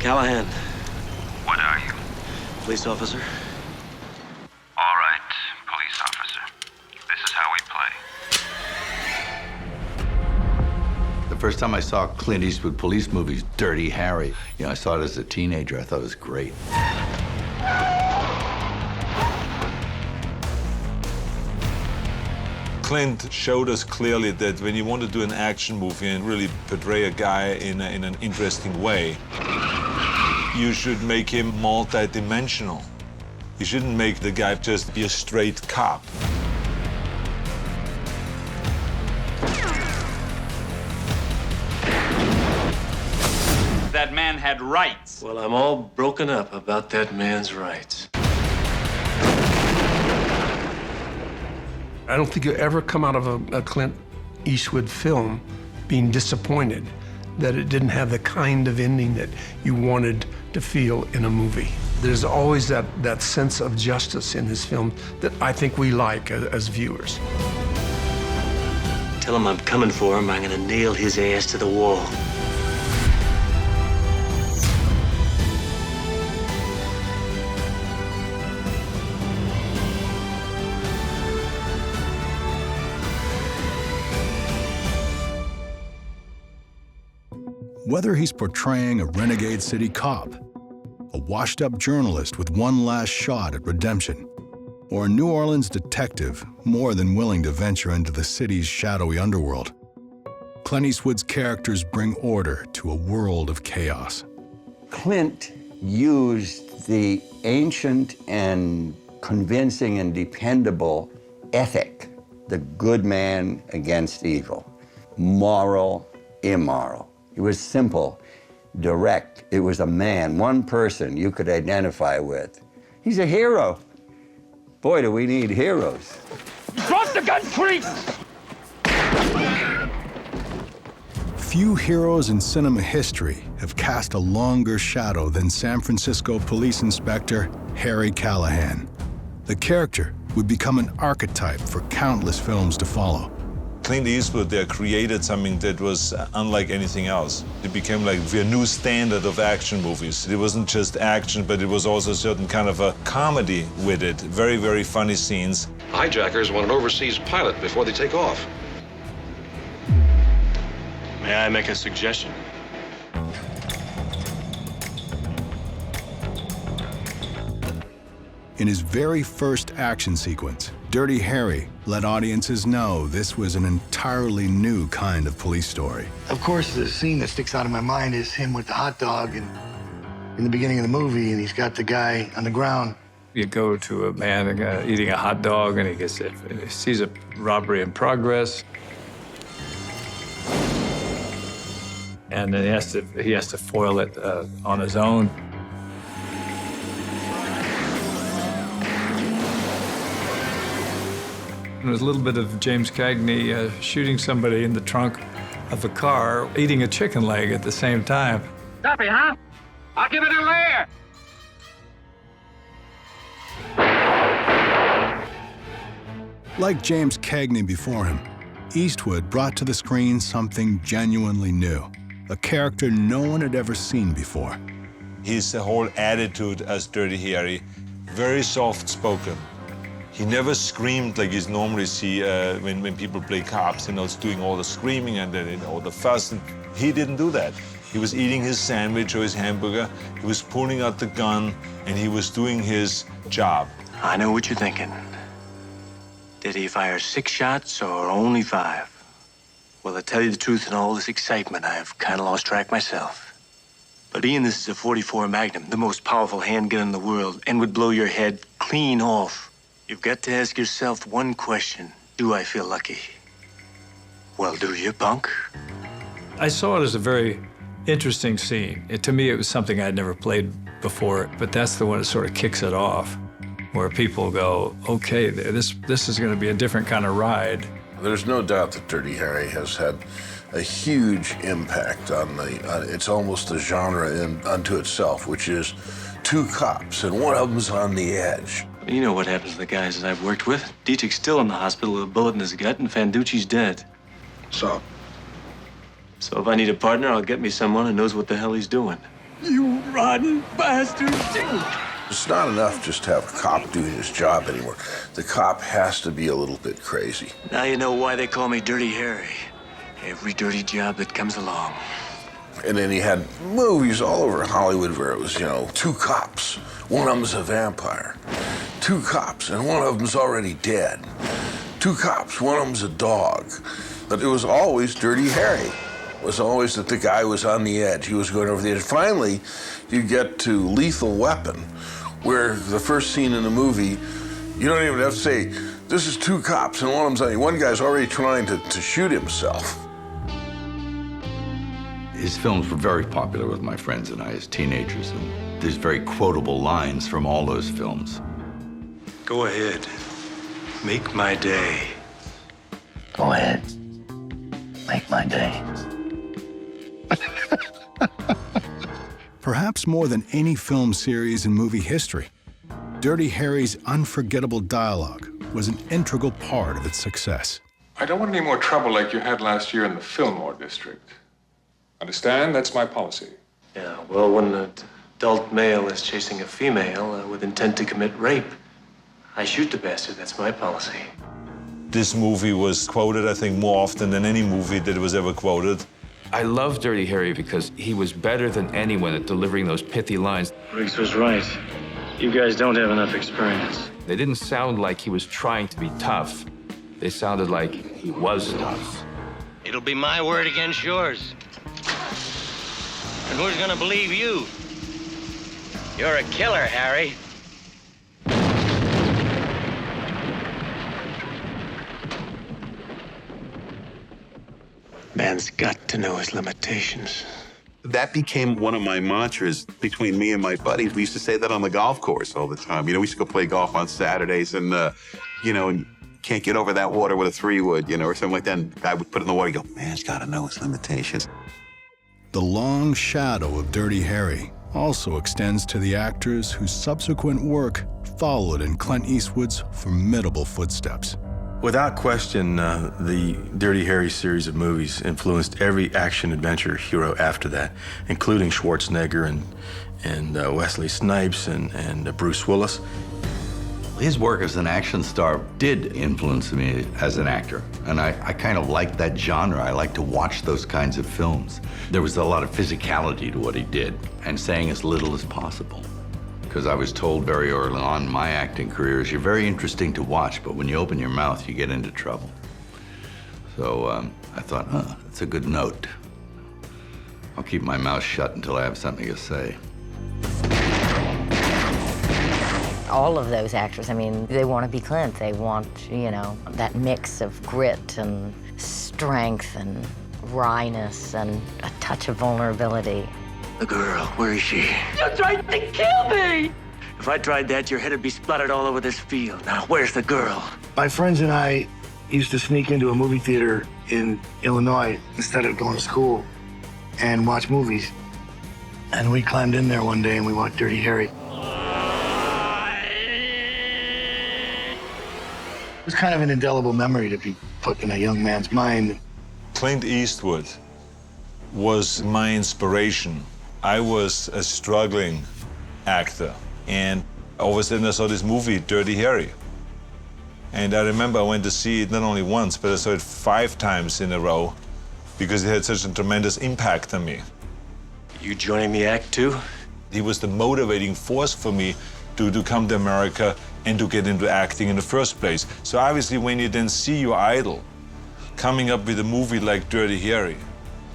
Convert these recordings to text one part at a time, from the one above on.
Callahan. What are you? Police officer. All right, police officer. This is how we play. The first time I saw Clint Eastwood police movies, Dirty Harry, I saw it as a teenager. I thought it was great. Clint showed us clearly that when you want to do an action movie and really portray a guy in an interesting way, you should make him multi-dimensional. You shouldn't make the guy just be a straight cop. That man had rights. Well, I'm all broken up about that man's rights. I don't think you'll ever come out of a Clint Eastwood film being disappointed that it didn't have the kind of ending that you wanted to feel in a movie. There's always that sense of justice in his film that I think we like as viewers. Tell him I'm coming for him. I'm gonna nail his ass to the wall. Whether he's portraying a renegade city cop, a washed-up journalist with one last shot at redemption, or a New Orleans detective more than willing to venture into the city's shadowy underworld, Clint Eastwood's characters bring order to a world of chaos. Clint used the ancient and convincing and dependable ethic, the good man against evil, moral, immoral. It was simple, direct. It was a man, one person you could identify with. He's a hero. Boy, do we need heroes. Drop the gun, please! Few heroes in cinema history have cast a longer shadow than San Francisco Police Inspector Harry Callahan. The character would become an archetype for countless films to follow. Clint Eastwood there created something that was unlike anything else. It became like a new standard of action movies. It wasn't just action, but it was also a certain kind of a comedy with it. Very, very funny scenes. Hijackers want an overseas pilot before they take off. May I make a suggestion? In his very first action sequence, Dirty Harry let audiences know this was an entirely new kind of police story. Of course, the scene that sticks out in my mind is him with the hot dog and in the beginning of the movie, and he's got the guy on the ground. You go to a man eating a hot dog, and he sees a robbery in progress. And then he has to foil it on his own. There's a little bit of James Cagney shooting somebody in the trunk of a car, eating a chicken leg at the same time. Copy, huh? I'll give it a layer. Like James Cagney before him, Eastwood brought to the screen something genuinely new, a character no one had ever seen before. His whole attitude as Dirty Harry, very soft-spoken. He never screamed like you normally see when people play cops, it's doing all the screaming and then all the fuss. He didn't do that. He was eating his sandwich or his hamburger, he was pulling out the gun, and he was doing his job. I know what you're thinking. Did he fire 6 shots or only 5? Well, to tell you the truth, in all this excitement, I've kind of lost track myself. But Ian, this is a .44 Magnum, the most powerful handgun in the world, and would blow your head clean off. You've got to ask yourself one question. Do I feel lucky? Well, do you, punk? I saw it as a very interesting scene. To me, it was something I'd never played before, but that's the one that sort of kicks it off, where people go, okay, this is going to be a different kind of ride. There's no doubt that Dirty Harry has had a huge impact on it's almost a genre unto itself, which is 2 cops, and one of them's on the edge. You know what happens to the guys that I've worked with. Dietrich's still in the hospital with a bullet in his gut, and Fanducci's dead. So if I need a partner, I'll get me someone who knows what the hell he's doing. You rotten bastard! It's not enough just to have a cop doing his job anymore. The cop has to be a little bit crazy. Now you know why they call me Dirty Harry. Every dirty job that comes along. And then he had movies all over Hollywood where it was, you know, two cops. One of them's a vampire. Two cops, and one of them's already dead. Two cops, one of them's a dog. But it was always Dirty Harry. It was always that the guy was on the edge. He was going over the edge. Finally, you get to Lethal Weapon, where the first scene in the movie, you don't even have to say, this is two cops, and one of them's on. One guy's already trying to shoot himself. His films were very popular with my friends and I as teenagers, and there's very quotable lines from all those films. Go ahead. Make my day. Go ahead. Make my day. Perhaps more than any film series in movie history, Dirty Harry's unforgettable dialogue was an integral part of its success. I don't want any more trouble like you had last year in the Fillmore district. Understand? That's my policy. Yeah, well, when an adult male is chasing a female with intent to commit rape, I shoot the bastard. That's my policy. This movie was quoted, I think, more often than any movie that was ever quoted. I love Dirty Harry because he was better than anyone at delivering those pithy lines. Riggs was right. You guys don't have enough experience. They didn't sound like he was trying to be tough. They sounded like he was tough. It'll be my word against yours. And who's gonna believe you? You're a killer, Harry. Man's got to know his limitations. That became one of my mantras between me and my buddies. We used to say that on the golf course all the time. You know, we used to go play golf on Saturdays and, you know, and can't get over that water with a 3-wood, you know, or something like that. And the guy would put it in the water and go, man's got to know his limitations. The long shadow of Dirty Harry also extends to the actors whose subsequent work followed in Clint Eastwood's formidable footsteps. Without question, the Dirty Harry series of movies influenced every action-adventure hero after that, including Schwarzenegger and Wesley Snipes and Bruce Willis. His work as an action star did influence me as an actor, and I kind of liked that genre. I like to watch those kinds of films. There was a lot of physicality to what he did, and saying as little as possible. Because I was told very early on in my acting career is you're very interesting to watch, but when you open your mouth, you get into trouble. So I thought, oh, that's a good note. I'll keep my mouth shut until I have something to say. All of those actors, I mean, they want to be Clint. They want, you know, that mix of grit and strength and wryness and a touch of vulnerability. The girl, where is she? You tried to kill me! If I tried that, your head would be splattered all over this field. Now, where's the girl? My friends and I used to sneak into a movie theater in Illinois instead of going to school and watch movies. And we climbed in there one day and we watched Dirty Harry. It was kind of an indelible memory to be put in a young man's mind. Clint Eastwood was my inspiration. I was a struggling actor, and all of a sudden I saw this movie, Dirty Harry. And I remember I went to see it not only once, but I saw it 5 times in a row because it had such a tremendous impact on me. You joining the act too? He was the motivating force for me to come to America and to get into acting in the first place. So obviously when you then see your idol coming up with a movie like Dirty Harry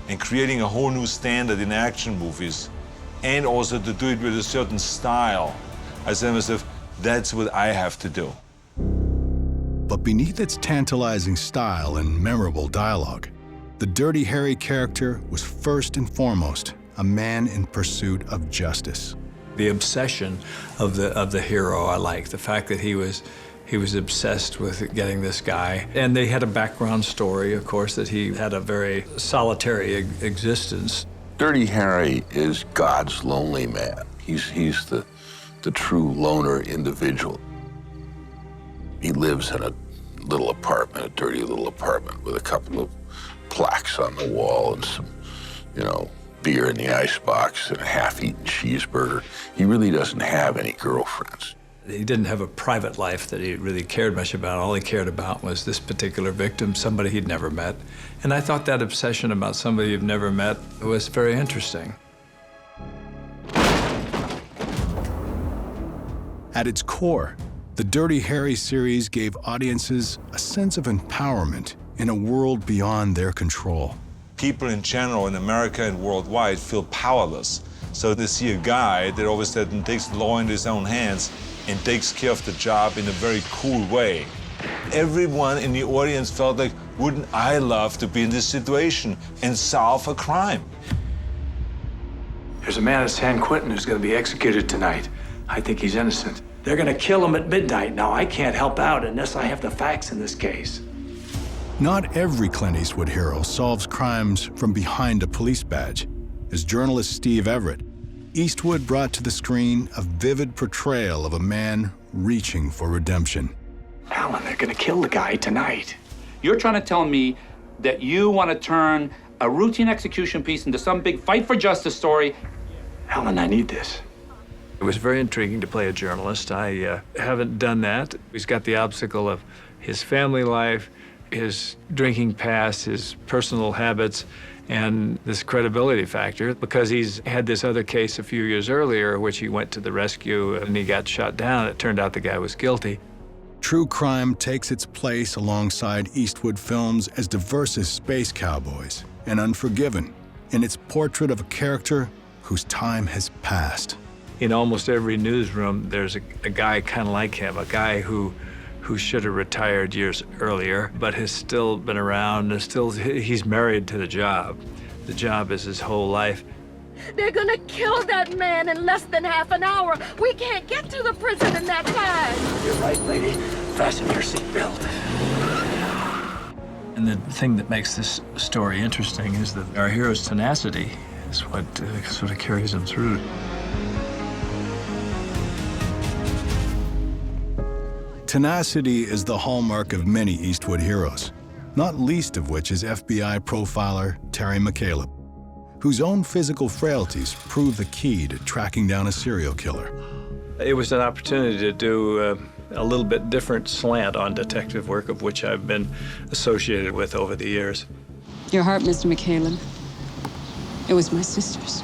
and creating a whole new standard in action movies, and also to do it with a certain style, I said to myself, that's what I have to do. But beneath its tantalizing style and memorable dialogue, the Dirty Harry character was first and foremost a man in pursuit of justice. The obsession of the hero I like, the fact that he was obsessed with getting this guy. And they had a background story, of course, that he had a very solitary existence. Dirty Harry is God's lonely man. He's the true loner individual. He lives in a little apartment, a dirty little apartment with a couple of plaques on the wall and some, you know, beer in the icebox and a half-eaten cheeseburger. He really doesn't have any girlfriends. He didn't have a private life that he really cared much about. All he cared about was this particular victim, somebody he'd never met. And I thought that obsession about somebody you've never met was very interesting. At its core, the Dirty Harry series gave audiences a sense of empowerment in a world beyond their control. People in general in America and worldwide feel powerless. So they see a guy that all of a sudden takes the law into his own hands and takes care of the job in a very cool way. Everyone in the audience felt like, wouldn't I love to be in this situation and solve a crime? There's a man at San Quentin who's going to be executed tonight. I think he's innocent. They're going to kill him at midnight. Now, I can't help out unless I have the facts in this case. Not every Clint Eastwood hero solves crimes from behind a police badge. As journalist Steve Everett, Eastwood brought to the screen a vivid portrayal of a man reaching for redemption. Alan, they're going to kill the guy tonight. You're trying to tell me that you want to turn a routine execution piece into some big fight for justice story? Alan, I need this. It was very intriguing to play a journalist. I haven't done that. He's got the obstacle of his family life, his drinking past, his personal habits, and this credibility factor, because he's had this other case a few years earlier, which he went to the rescue and he got shot down. It turned out the guy was guilty. True crime takes its place alongside Eastwood films as diverse as Space Cowboys and Unforgiven in its portrait of a character whose time has passed. In almost every newsroom, there's a guy kind of like him, a guy who should have retired years earlier, but has still been around, and he's married to the job. The job is his whole life. They're gonna kill that man in less than half an hour. We can't get to the prison in that time. You're right, lady. Fasten your seatbelt. And the thing that makes this story interesting is that our hero's tenacity is what sort of carries him through. Tenacity is the hallmark of many Eastwood heroes, not least of which is FBI profiler Terry McCaleb, whose own physical frailties prove the key to tracking down a serial killer. It was an opportunity to do a little bit different slant on detective work, of which I've been associated with over the years. Your heart, Mr. McCaleb. It was my sister's.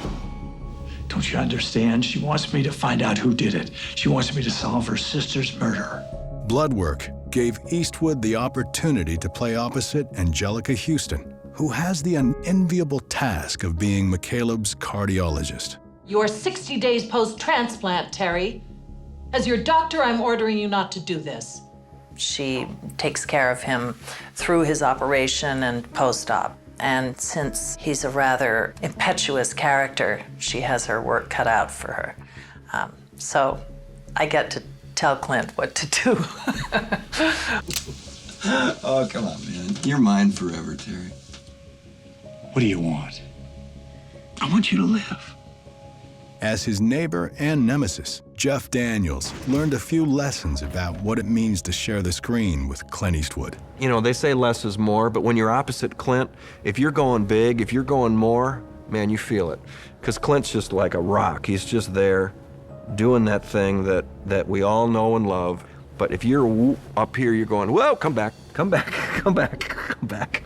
Don't you understand? She wants me to find out who did it. She wants me to solve her sister's murder. Bloodwork gave Eastwood the opportunity to play opposite Angelica Houston, who has the unenviable task of being McCaleb's cardiologist. You're 60 days post-transplant, Terry. As your doctor, I'm ordering you not to do this. She takes care of him through his operation and post-op. And since he's a rather impetuous character, she has her work cut out for her. So I get to tell Clint what to do. Oh, come on, man. You're mine forever, Terry. What do you want? I want you to live. As his neighbor and nemesis, Jeff Daniels learned a few lessons about what it means to share the screen with Clint Eastwood. You know, they say less is more, but when you're opposite Clint, if you're going big, if you're going more, man, you feel it. Because Clint's just like a rock. He's just there doing that thing that we all know and love. But if you're up here, you're going, whoa, come back, come back, come back, come back.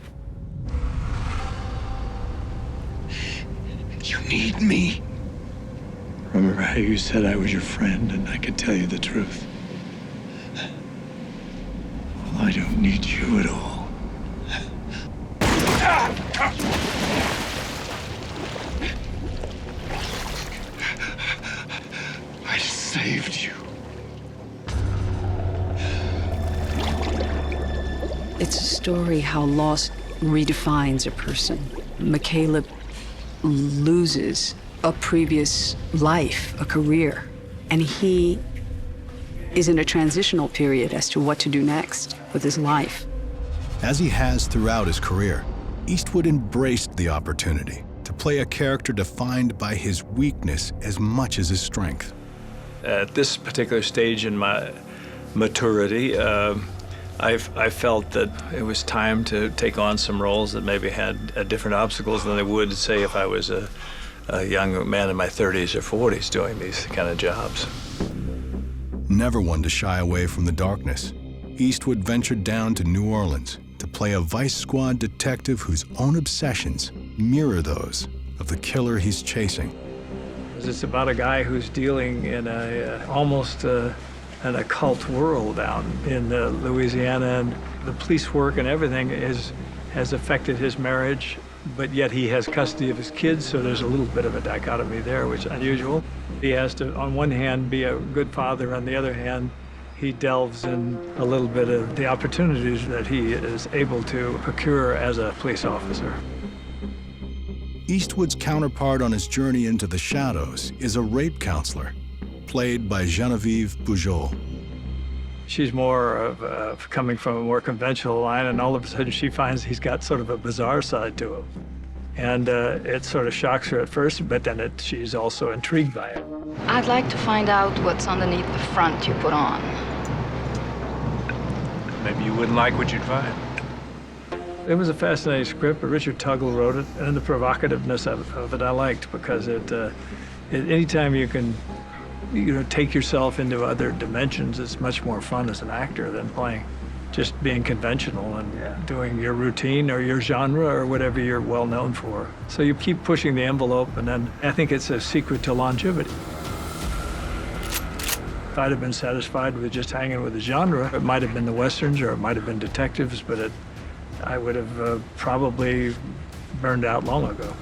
You need me. Remember how you said I was your friend and I could tell you the truth? Well, I don't need you at all. I saved you. It's a story how loss redefines a person. McCaleb loses a previous life, a career, and he is in a transitional period as to what to do next with his life. As he has throughout his career, Eastwood embraced the opportunity to play a character defined by his weakness as much as his strength. At this particular stage in my maturity, I felt that it was time to take on some roles that maybe had different obstacles than they would, say, if I was a a young man in my 30s or 40s doing these kind of jobs. Never one to shy away from the darkness, Eastwood ventured down to New Orleans to play a Vice Squad detective whose own obsessions mirror those of the killer he's chasing. It's about a guy who's dealing in almost an occult world down in Louisiana, and the police work and everything has affected his marriage, but yet he has custody of his kids, so there's a little bit of a dichotomy there, which is unusual. He has to, on one hand, be a good father, on the other hand, he delves in a little bit of the opportunities that he is able to procure as a police officer. Eastwood's counterpart on his journey into the shadows is a rape counselor, played by Genevieve Bujold. She's more of coming from a more conventional line, and all of a sudden she finds he's got sort of a bizarre side to him. And it sort of shocks her at first, but then she's also intrigued by it. I'd like to find out what's underneath the front you put on. Maybe you wouldn't like what you'd find. It was a fascinating script, but Richard Tuggle wrote it, and the provocativeness of it I liked, because anytime you can take yourself into other dimensions, it's much more fun as an actor than just being conventional and doing your routine or your genre or whatever you're well known for. So you keep pushing the envelope, and then I think it's a secret to longevity. If I'd have been satisfied with just hanging with the genre, it might have been the Westerns or it might have been detectives, but I would have probably burned out long ago.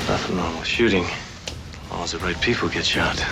Nothing wrong with shooting, as long as the right people get shot.